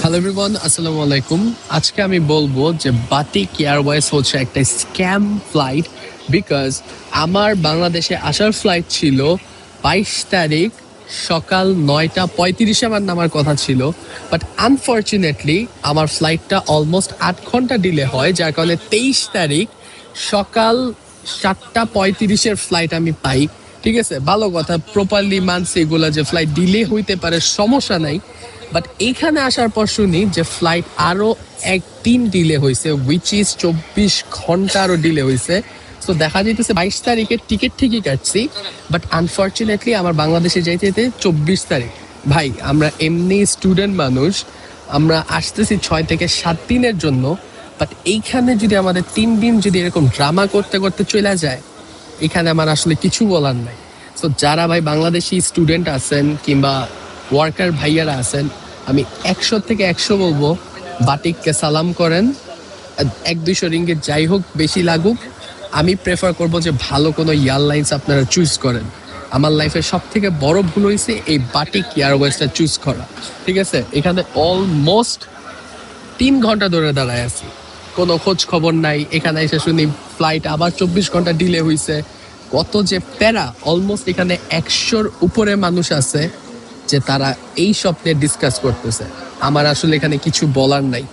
Hello everyone, আসসালামু আলাইকুম। আজকে আমি বলবো যে বাটিক এয়ারওয়েজ হচ্ছে একটা স্ক্যাম ফ্লাইট। বিকজ আমার বাংলাদেশে আসার ফ্লাইট ছিল 22 তারিখ সকাল 9টা 35 আমার নামার কথা ছিল। বাট আনফর্চুনেটলি আমার ফ্লাইটটা অলমোস্ট 8 ঘন্টা ডিলে হয়, যার কারণে 23 তারিখ সকাল 7টা 35 ফ্লাইট আমি পাই। ঠিক আছে, ভালো কথা, প্রপারলি মানছি এগুলা যে ফ্লাইট ডিলে হইতে পারে, সমস্যা নাই। বাট এইখানে আসার পর শুনি যে ফ্লাইট আরো একদিন ডিলে হয়েছে, উইচ ইজ 24 ঘন্টা আরো ডিলে হয়েছে। তো দেখা যাইতেছে 22 তারিখের টিকিট ঠিকই কাটছি, বাট আনফর্চুনেটলি আমার বাংলাদেশে যাইতে যেতে 24 তারিখ। ভাই, আমরা এমনি স্টুডেন্ট মানুষ, আমরা আসতেছি 6 থেকে 7 দিনের জন্য। বাট এইখানে যদি আমাদের 3 দিন যদি এরকম ড্রামা করতে করতে চলে যায়, এখানে আমার আসলে কিছু বলার নাই। তো যারা ভাই বাংলাদেশি স্টুডেন্ট আছেন কিংবা ওয়ার্কার ভাইয়ারা আছেন, আমি 100 থেকে 100 বলবো, বাটিককে সালাম করেন। 1-200 রিঙ্গিত যাই হোক, বেশি লাগুক, আমি প্রেফার করব যে ভালো কোনো এয়ারলাইন্স আপনারা চুজ করেন। আমার লাইফের সব থেকে বড় ভুল হয়েছে এই বাটিক এয়ারওয়েজটা চুজ করা। ঠিক আছে, এখানে অলমোস্ট 3 ঘন্টা ধরে দাঁড়ায় আছি, কোনো খোঁজ খবর নাই। এখানে এসে শুনি ফ্লাইট আবার 24 ঘন্টা ডিলে হয়েছে। কত যে প্যারা! অলমোস্ট এখানে 100-র উপরে মানুষ আছে যে তারা এই স্বপ্নে ডিসকাস করতেছে। আমার আসলে এখানে কিছু বলার নাই।